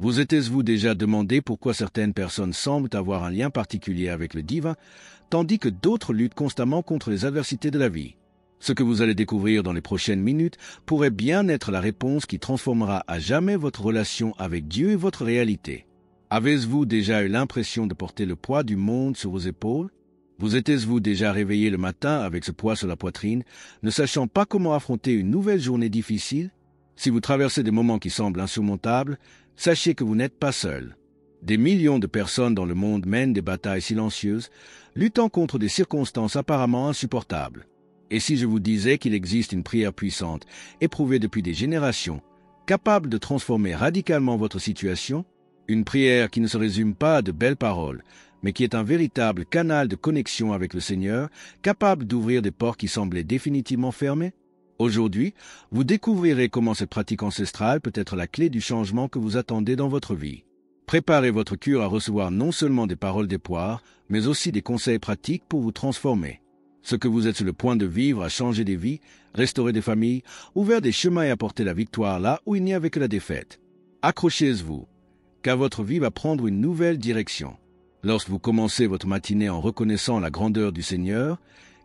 Vous êtes-vous déjà demandé pourquoi certaines personnes semblent avoir un lien particulier avec le divin, tandis que d'autres luttent constamment contre les adversités de la vie? Ce que vous allez découvrir dans les prochaines minutes pourrait bien être la réponse qui transformera à jamais votre relation avec Dieu et votre réalité. Avez-vous déjà eu l'impression de porter le poids du monde sur vos épaules? Vous êtes-vous déjà réveillé le matin avec ce poids sur la poitrine, ne sachant pas comment affronter une nouvelle journée difficile? Si vous traversez des moments qui semblent insurmontables, sachez que vous n'êtes pas seul. Des millions de personnes dans le monde mènent des batailles silencieuses, luttant contre des circonstances apparemment insupportables. Et si je vous disais qu'il existe une prière puissante, éprouvée depuis des générations, capable de transformer radicalement votre situation, une prière qui ne se résume pas à de belles paroles, mais qui est un véritable canal de connexion avec le Seigneur, capable d'ouvrir des portes qui semblaient définitivement fermées? Aujourd'hui, vous découvrirez comment cette pratique ancestrale peut être la clé du changement que vous attendez dans votre vie. Préparez votre cœur à recevoir non seulement des paroles d'espoir, mais aussi des conseils pratiques pour vous transformer. Ce que vous êtes sur le point de vivre a changé des vies, restauré des familles, ouvert des chemins et apporté la victoire là où il n'y avait que la défaite. Accrochez-vous, car votre vie va prendre une nouvelle direction. Lorsque vous commencez votre matinée en reconnaissant la grandeur du Seigneur,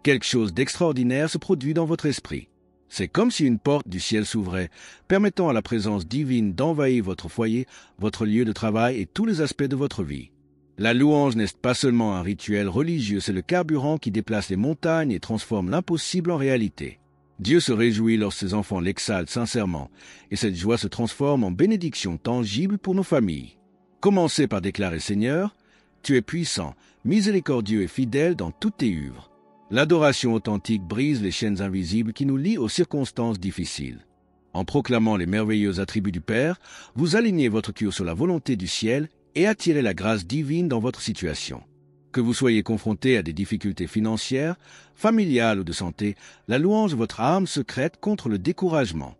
quelque chose d'extraordinaire se produit dans votre esprit. C'est comme si une porte du ciel s'ouvrait, permettant à la présence divine d'envahir votre foyer, votre lieu de travail et tous les aspects de votre vie. La louange n'est pas seulement un rituel religieux, c'est le carburant qui déplace les montagnes et transforme l'impossible en réalité. Dieu se réjouit lorsque ses enfants l'exaltent sincèrement, et cette joie se transforme en bénédiction tangible pour nos familles. Commencez par déclarer: Seigneur, tu es puissant, miséricordieux et fidèle dans toutes tes œuvres. L'adoration authentique brise les chaînes invisibles qui nous lient aux circonstances difficiles. En proclamant les merveilleux attributs du Père, vous alignez votre cœur sur la volonté du ciel et attirez la grâce divine dans votre situation. Que vous soyez confronté à des difficultés financières, familiales ou de santé, la louange est votre arme secrète contre le découragement.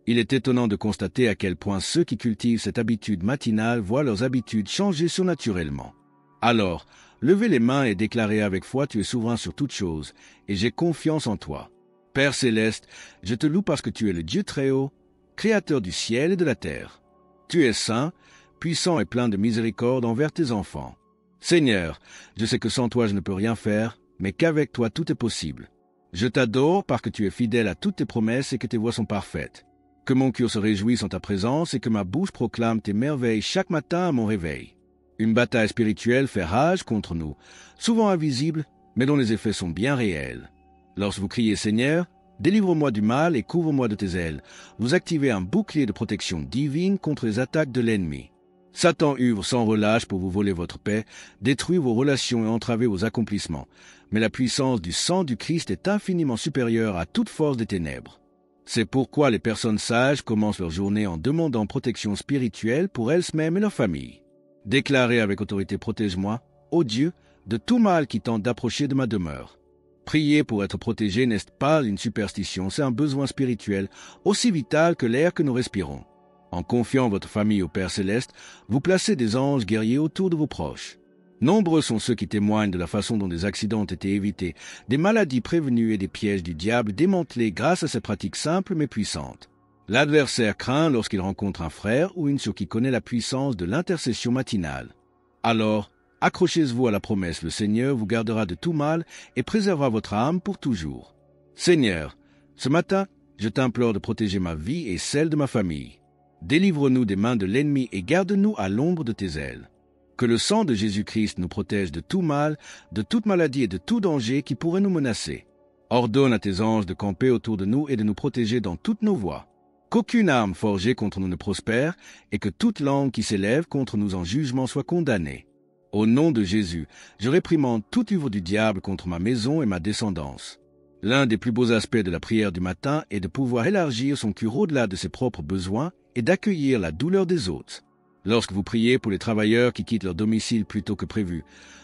Il est étonnant de constater à quel point ceux qui cultivent cette habitude matinale voient leurs habitudes changer surnaturellement. Alors, levez les mains et déclarez avec foi: tu es souverain sur toutes choses, et j'ai confiance en toi. Père céleste, je te loue parce que tu es le Dieu très haut, créateur du ciel et de la terre. Tu es saint, puissant et plein de miséricorde envers tes enfants. Seigneur, je sais que sans toi je ne peux rien faire, mais qu'avec toi tout est possible. Je t'adore parce que tu es fidèle à toutes tes promesses et que tes voies sont parfaites. Que mon cœur se réjouisse en ta présence et que ma bouche proclame tes merveilles chaque matin à mon réveil. Une bataille spirituelle fait rage contre nous, souvent invisible, mais dont les effets sont bien réels. Lorsque vous criez: Seigneur, délivre-moi du mal et couvre-moi de tes ailes, vous activez un bouclier de protection divine contre les attaques de l'ennemi. Satan œuvre sans relâche pour vous voler votre paix, détruire vos relations et entraver vos accomplissements. Mais la puissance du sang du Christ est infiniment supérieure à toute force des ténèbres. C'est pourquoi les personnes sages commencent leur journée en demandant protection spirituelle pour elles-mêmes et leur famille. Déclarez avec autorité: protège-moi, ô Dieu, de tout mal qui tente d'approcher de ma demeure. Prier pour être protégé n'est pas une superstition, c'est un besoin spirituel aussi vital que l'air que nous respirons. En confiant votre famille au Père Céleste, vous placez des anges guerriers autour de vos proches. Nombreux sont ceux qui témoignent de la façon dont des accidents ont été évités, des maladies prévenues et des pièges du diable démantelés grâce à ces pratiques simples mais puissantes. L'adversaire craint lorsqu'il rencontre un frère ou une sœur qui connaît la puissance de l'intercession matinale. Alors, accrochez-vous à la promesse: le Seigneur vous gardera de tout mal et préservera votre âme pour toujours. Seigneur, ce matin, je t'implore de protéger ma vie et celle de ma famille. Délivre-nous des mains de l'ennemi et garde-nous à l'ombre de tes ailes. Que le sang de Jésus-Christ nous protège de tout mal, de toute maladie et de tout danger qui pourrait nous menacer. Ordonne à tes anges de camper autour de nous et de nous protéger dans toutes nos voies. Qu'aucune arme forgée contre nous ne prospère et que toute langue qui s'élève contre nous en jugement soit condamnée. Au nom de Jésus, je réprimande toute œuvre du diable contre ma maison et ma descendance. L'un des plus beaux aspects de la prière du matin est de pouvoir élargir son cœur au-delà de ses propres besoins et d'accueillir la douleur des autres. Lorsque vous priez pour les travailleurs qui quittent leur domicile plus tôt que prévu,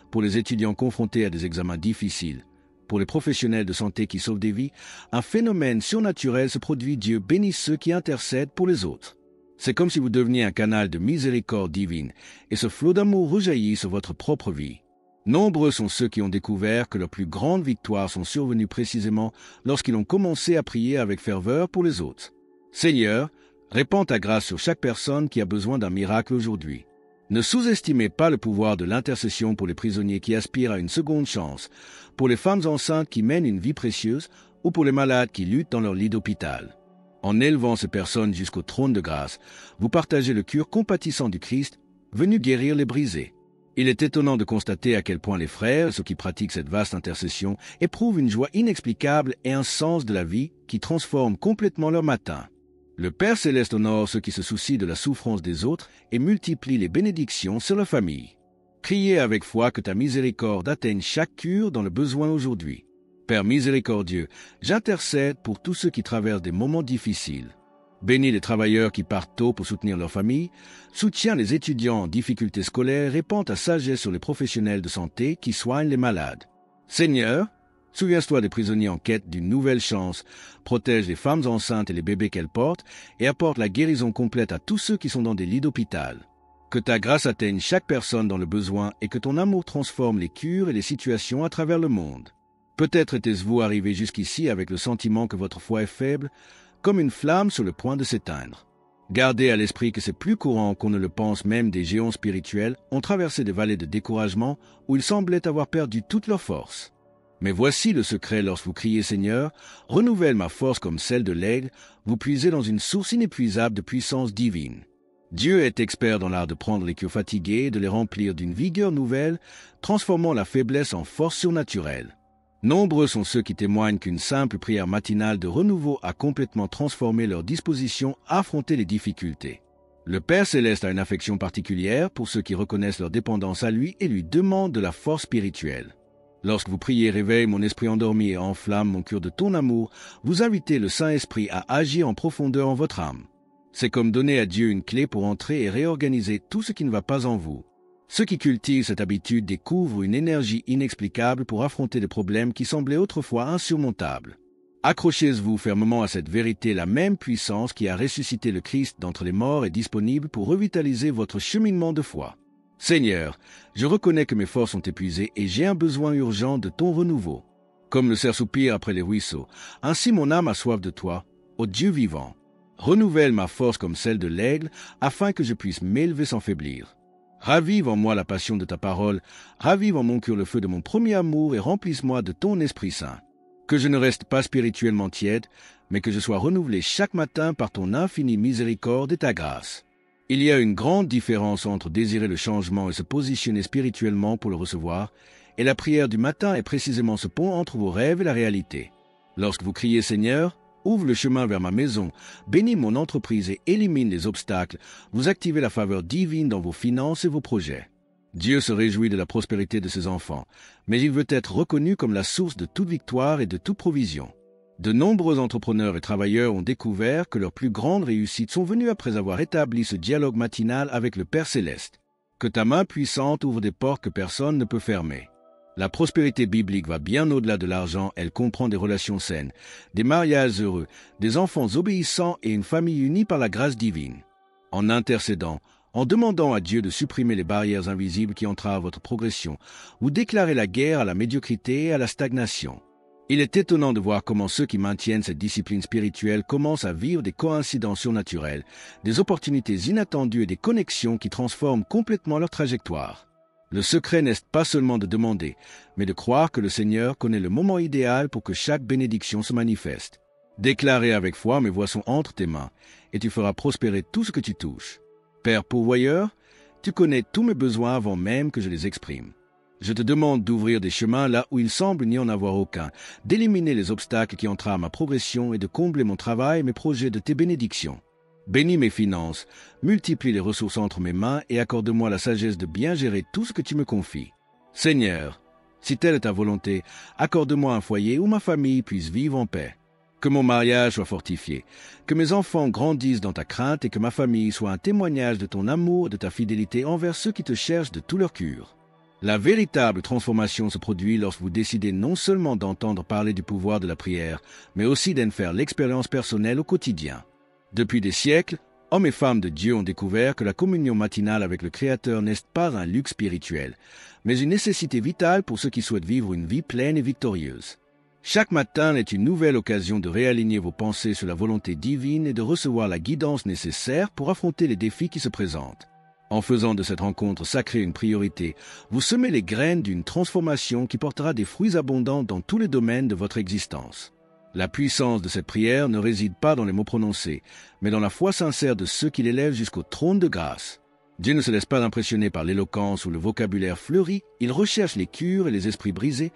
pour les étudiants confrontés à des examens difficiles, pour les professionnels de santé qui sauvent des vies, un phénomène surnaturel se produit. Dieu bénit ceux qui intercèdent pour les autres. C'est comme si vous deveniez un canal de miséricorde divine, et ce flot d'amour rejaillit sur votre propre vie. Nombreux sont ceux qui ont découvert que leurs plus grandes victoires sont survenues précisément lorsqu'ils ont commencé à prier avec ferveur pour les autres. Seigneur, Répands ta grâce sur chaque personne qui a besoin d'un miracle aujourd'hui. Ne sous-estimez pas le pouvoir de l'intercession pour les prisonniers qui aspirent à une seconde chance, pour les femmes enceintes qui mènent une vie précieuse ou pour les malades qui luttent dans leur lit d'hôpital. En élevant ces personnes jusqu'au trône de grâce, vous partagez le cœur compatissant du Christ, venu guérir les brisés. Il est étonnant de constater à quel point les frères, ceux qui pratiquent cette vaste intercession, éprouvent une joie inexplicable et un sens de la vie qui transforme complètement leur matin. Le Père Céleste honore ceux qui se soucient de la souffrance des autres et multiplie les bénédictions sur leur famille. Criez avec foi que ta miséricorde atteigne chaque cœur dans le besoin aujourd'hui. Père miséricordieux, j'intercède pour tous ceux qui traversent des moments difficiles. Bénis les travailleurs qui partent tôt pour soutenir leur famille, soutiens les étudiants en difficultés scolaires, répands ta sagesse sur les professionnels de santé qui soignent les malades. Seigneur, souviens-toi des prisonniers en quête d'une nouvelle chance, protège les femmes enceintes et les bébés qu'elles portent et apporte la guérison complète à tous ceux qui sont dans des lits d'hôpital. Que ta grâce atteigne chaque personne dans le besoin et que ton amour transforme les cures et les situations à travers le monde. Peut-être était-ce-vous arrivé jusqu'ici avec le sentiment que votre foi est faible, comme une flamme sur le point de s'éteindre. Gardez à l'esprit que c'est plus courant qu'on ne le pense, même des géants spirituels ont traversé des vallées de découragement où ils semblaient avoir perdu toute leur force. Mais voici le secret lorsque vous criez « Seigneur, renouvelle ma force comme celle de l'aigle », vous puisez dans une source inépuisable de puissance divine. Dieu est expert dans l'art de prendre les cœurs fatigués et de les remplir d'une vigueur nouvelle, transformant la faiblesse en force surnaturelle. Nombreux sont ceux qui témoignent qu'une simple prière matinale de renouveau a complètement transformé leur disposition à affronter les difficultés. Le Père Céleste a une affection particulière pour ceux qui reconnaissent leur dépendance à lui et lui demandent de la force spirituelle. Lorsque vous priez « Réveille mon esprit endormi et enflamme mon cœur de ton amour », vous invitez le Saint-Esprit à agir en profondeur en votre âme. C'est comme donner à Dieu une clé pour entrer et réorganiser tout ce qui ne va pas en vous. Ceux qui cultivent cette habitude découvrent une énergie inexplicable pour affronter des problèmes qui semblaient autrefois insurmontables. Accrochez-vous fermement à cette vérité, la même puissance qui a ressuscité le Christ d'entre les morts est disponible pour revitaliser votre cheminement de foi. Seigneur, je reconnais que mes forces sont épuisées et j'ai un besoin urgent de ton renouveau. Comme le cerf soupire après les ruisseaux, ainsi mon âme a soif de toi, ô Dieu vivant. Renouvelle ma force comme celle de l'aigle, afin que je puisse m'élever sans faiblir. Ravive en moi la passion de ta parole, ravive en mon cœur le feu de mon premier amour et remplisse-moi de ton Esprit Saint. Que je ne reste pas spirituellement tiède, mais que je sois renouvelé chaque matin par ton infinie miséricorde et ta grâce. Il y a une grande différence entre désirer le changement et se positionner spirituellement pour le recevoir, et la prière du matin est précisément ce pont entre vos rêves et la réalité. Lorsque vous criez « Seigneur », ouvre le chemin vers ma maison, bénis mon entreprise et élimine les obstacles, vous activez la faveur divine dans vos finances et vos projets. Dieu se réjouit de la prospérité de ses enfants, mais il veut être reconnu comme la source de toute victoire et de toute provision. De nombreux entrepreneurs et travailleurs ont découvert que leurs plus grandes réussites sont venues après avoir établi ce dialogue matinal avec le Père Céleste. Que ta main puissante ouvre des portes que personne ne peut fermer. La prospérité biblique va bien au-delà de l'argent, elle comprend des relations saines, des mariages heureux, des enfants obéissants et une famille unie par la grâce divine. En intercédant, en demandant à Dieu de supprimer les barrières invisibles qui entravent votre progression, vous déclarez la guerre à la médiocrité et à la stagnation. Il est étonnant de voir comment ceux qui maintiennent cette discipline spirituelle commencent à vivre des coïncidences surnaturelles, des opportunités inattendues et des connexions qui transforment complètement leur trajectoire. Le secret n'est pas seulement de demander, mais de croire que le Seigneur connaît le moment idéal pour que chaque bénédiction se manifeste. Déclarez avec foi, mes voies sont entre tes mains, et tu feras prospérer tout ce que tu touches. Père pourvoyeur, tu connais tous mes besoins avant même que je les exprime. Je te demande d'ouvrir des chemins là où il semble n'y en avoir aucun, d'éliminer les obstacles qui entravent ma progression et de combler mon travail et mes projets de tes bénédictions. Bénis mes finances, multiplie les ressources entre mes mains et accorde-moi la sagesse de bien gérer tout ce que tu me confies. Seigneur, si telle est ta volonté, accorde-moi un foyer où ma famille puisse vivre en paix. Que mon mariage soit fortifié, que mes enfants grandissent dans ta crainte et que ma famille soit un témoignage de ton amour et de ta fidélité envers ceux qui te cherchent de tout leur cœur. La véritable transformation se produit lorsque vous décidez non seulement d'entendre parler du pouvoir de la prière, mais aussi d'en faire l'expérience personnelle au quotidien. Depuis des siècles, hommes et femmes de Dieu ont découvert que la communion matinale avec le Créateur n'est pas un luxe spirituel, mais une nécessité vitale pour ceux qui souhaitent vivre une vie pleine et victorieuse. Chaque matin est une nouvelle occasion de réaligner vos pensées sur la volonté divine et de recevoir la guidance nécessaire pour affronter les défis qui se présentent. En faisant de cette rencontre sacrée une priorité, vous semez les graines d'une transformation qui portera des fruits abondants dans tous les domaines de votre existence. La puissance de cette prière ne réside pas dans les mots prononcés, mais dans la foi sincère de ceux qui l'élèvent jusqu'au trône de grâce. Dieu ne se laisse pas impressionner par l'éloquence ou le vocabulaire fleuri, il recherche les cœurs et les esprits brisés,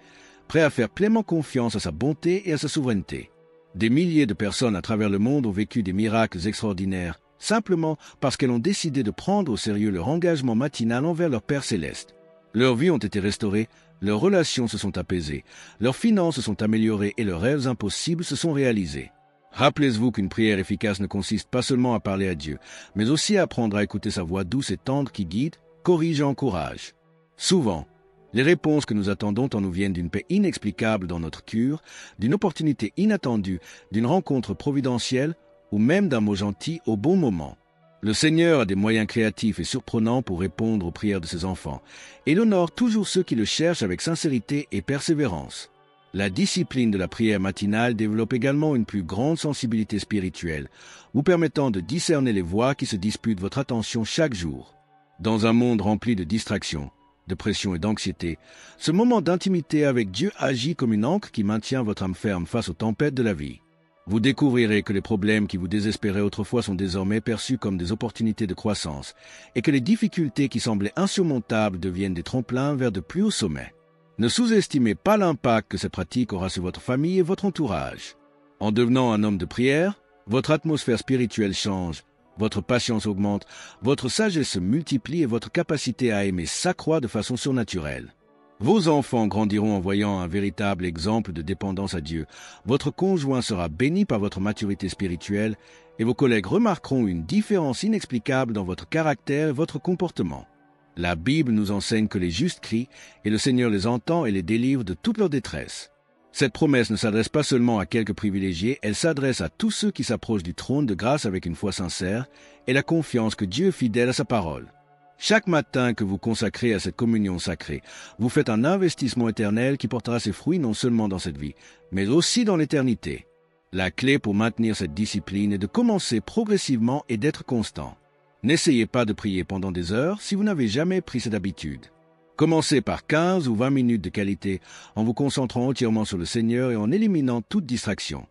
prêts à faire pleinement confiance à sa bonté et à sa souveraineté. Des milliers de personnes à travers le monde ont vécu des miracles extraordinaires, simplement parce qu'elles ont décidé de prendre au sérieux leur engagement matinal envers leur Père céleste. Leurs vies ont été restaurées, leurs relations se sont apaisées, leurs finances se sont améliorées et leurs rêves impossibles se sont réalisés. Rappelez-vous qu'une prière efficace ne consiste pas seulement à parler à Dieu, mais aussi à apprendre à écouter sa voix douce et tendre qui guide, corrige et encourage. Souvent, les réponses que nous attendons en nous viennent d'une paix inexplicable dans notre cœur, d'une opportunité inattendue, d'une rencontre providentielle ou même d'un mot gentil au bon moment. Le Seigneur a des moyens créatifs et surprenants pour répondre aux prières de ses enfants, et il honore toujours ceux qui le cherchent avec sincérité et persévérance. La discipline de la prière matinale développe également une plus grande sensibilité spirituelle, vous permettant de discerner les voix qui se disputent votre attention chaque jour. Dans un monde rempli de distractions, de pression et d'anxiété, ce moment d'intimité avec Dieu agit comme une ancre qui maintient votre âme ferme face aux tempêtes de la vie. Vous découvrirez que les problèmes qui vous désespéraient autrefois sont désormais perçus comme des opportunités de croissance, et que les difficultés qui semblaient insurmontables deviennent des tremplins vers de plus hauts sommets. Ne sous-estimez pas l'impact que cette pratique aura sur votre famille et votre entourage. En devenant un homme de prière, votre atmosphère spirituelle change, votre patience augmente, votre sagesse se multiplie et votre capacité à aimer s'accroît de façon surnaturelle. Vos enfants grandiront en voyant un véritable exemple de dépendance à Dieu. Votre conjoint sera béni par votre maturité spirituelle et vos collègues remarqueront une différence inexplicable dans votre caractère et votre comportement. La Bible nous enseigne que les justes crient et le Seigneur les entend et les délivre de toute leur détresse. Cette promesse ne s'adresse pas seulement à quelques privilégiés, elle s'adresse à tous ceux qui s'approchent du trône de grâce avec une foi sincère et la confiance que Dieu est fidèle à sa parole. Chaque matin que vous consacrez à cette communion sacrée, vous faites un investissement éternel qui portera ses fruits non seulement dans cette vie, mais aussi dans l'éternité. La clé pour maintenir cette discipline est de commencer progressivement et d'être constant. N'essayez pas de prier pendant des heures si vous n'avez jamais pris cette habitude. Commencez par 15 ou 20 minutes de qualité en vous concentrant entièrement sur le Seigneur et en éliminant toute distraction.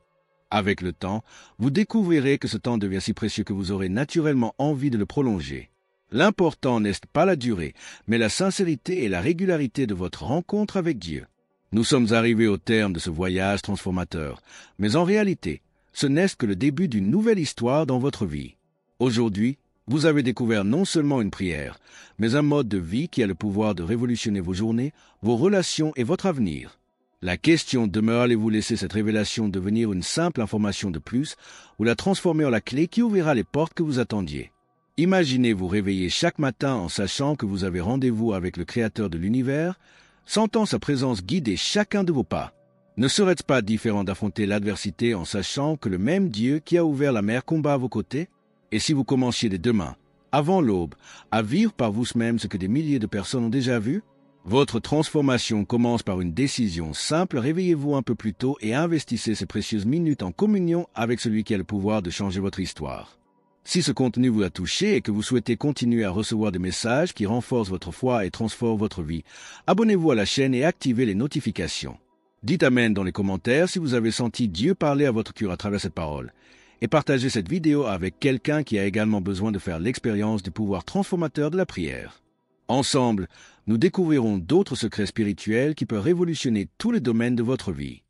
Avec le temps, vous découvrirez que ce temps devient si précieux que vous aurez naturellement envie de le prolonger. L'important n'est pas la durée, mais la sincérité et la régularité de votre rencontre avec Dieu. Nous sommes arrivés au terme de ce voyage transformateur, mais en réalité, ce n'est que le début d'une nouvelle histoire dans votre vie. Aujourd'hui, vous avez découvert non seulement une prière, mais un mode de vie qui a le pouvoir de révolutionner vos journées, vos relations et votre avenir. La question demeure, allez-vous laisser cette révélation devenir une simple information de plus ou la transformer en la clé qui ouvrira les portes que vous attendiez? Imaginez vous réveiller chaque matin en sachant que vous avez rendez-vous avec le Créateur de l'univers, sentant sa présence guider chacun de vos pas. Ne serait-ce pas différent d'affronter l'adversité en sachant que le même Dieu qui a ouvert la mer combat à vos côtés? Et si vous commenciez dès demain, avant l'aube, à vivre par vous-même ce que des milliers de personnes ont déjà vu? Votre transformation commence par une décision simple, réveillez-vous un peu plus tôt et investissez ces précieuses minutes en communion avec celui qui a le pouvoir de changer votre histoire. Si ce contenu vous a touché et que vous souhaitez continuer à recevoir des messages qui renforcent votre foi et transforment votre vie, abonnez-vous à la chaîne et activez les notifications. Dites Amen dans les commentaires si vous avez senti Dieu parler à votre cœur à travers cette parole. Et partagez cette vidéo avec quelqu'un qui a également besoin de faire l'expérience du pouvoir transformateur de la prière. Ensemble, nous découvrirons d'autres secrets spirituels qui peuvent révolutionner tous les domaines de votre vie.